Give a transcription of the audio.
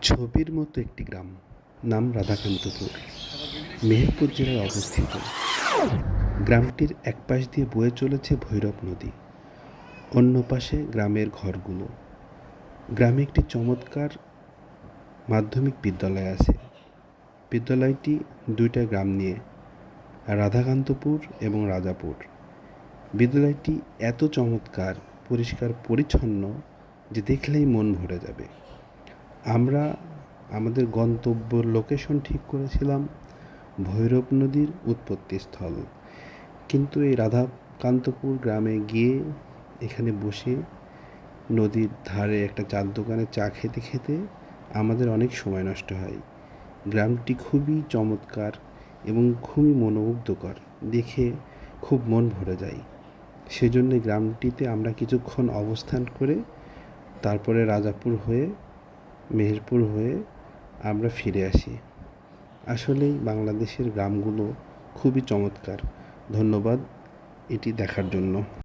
ছবির মতো একটি গ্রাম, নাম রাধাকান্তপুর, মেহেরপুর জেলায় অবস্থিত। গ্রামটির এক পাশ দিয়ে বয়ে চলেছে ভৈরব নদী, অন্য পাশে গ্রামের ঘরগুলো। গ্রামে একটি চমৎকার মাধ্যমিক বিদ্যালয় আছে। বিদ্যালয়টি দুইটা গ্রাম নিয়ে, রাধাকান্তপুর এবং রাজাপুর। বিদ্যালয়টি এত চমৎকার, পরিষ্কার পরিচ্ছন্ন যে দেখলেই মন ভরে যাবে। আমরা আমাদের গন্তব্য লোকেশন ঠিক করেছিলাম ভৈরব নদীর উৎপত্তিস্থল, কিন্তু এই রাধাকান্তপুর গ্রামে গিয়ে এখানে বসে নদীর ধারে একটা চার দোকানে চা খেতে খেতে আমাদের অনেক সময় নষ্ট হয়। গ্রামটি খুবই চমৎকার এবং খুবই মনোমুগ্ধকর, দেখে খুব মন ভরে যায়। সেজন্য গ্রামটিতে আমরা কিছুক্ষণ অবস্থান করে তারপরে রাজাপুর হয়ে মেহেরপুর হয়ে আমরা ফিরে আসি। আসলেই বাংলাদেশের গ্রামগুলো খুবই চমৎকার। ধন্যবাদ এটি দেখার জন্য।